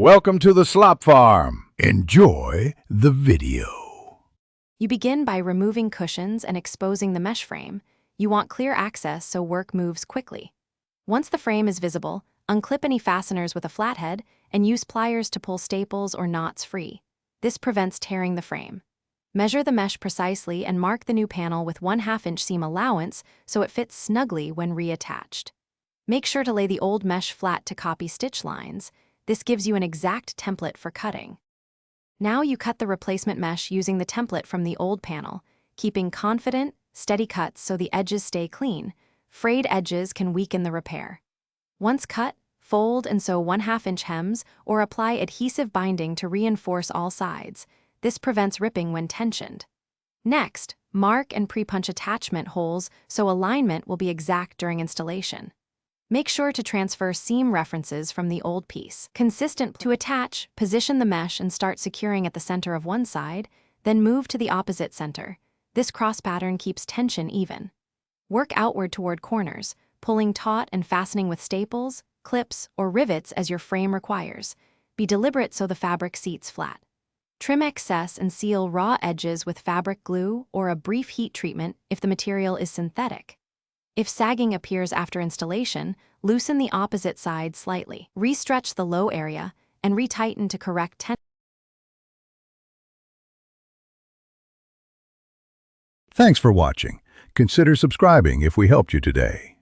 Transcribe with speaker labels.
Speaker 1: Welcome to the Slop Farm. Enjoy the video.
Speaker 2: You begin by removing cushions and exposing the mesh frame. You want clear access so work moves quickly. Once the frame is visible, unclip any fasteners with a flathead and use pliers to pull staples or knots free. This prevents tearing the frame. Measure the mesh precisely and mark the new panel with 1/2 inch seam allowance so it fits snugly when reattached. Make sure to lay the old mesh flat to copy stitch lines. This gives you an exact template for cutting. Now you cut the replacement mesh using the template from the old panel, keeping confident, steady cuts so the edges stay clean. Frayed edges can weaken the repair. Once cut, fold and sew 1/2 inch hems or apply adhesive binding to reinforce all sides. This prevents ripping when tensioned. Next, mark and pre-punch attachment holes so alignment will be exact during installation. Make sure to transfer seam references from the old piece. To attach, position the mesh and start securing at the center of one side, then move to the opposite center. This cross pattern keeps tension even. Work outward toward corners, pulling taut and fastening with staples, clips, or rivets as your frame requires. Be deliberate so the fabric seats flat. Trim excess and seal raw edges with fabric glue or a brief heat treatment if the material is synthetic. If sagging appears after installation, loosen the opposite side slightly. Restretch the low area and retighten to correct tension.
Speaker 1: Thanks for watching. Consider subscribing if we helped you today.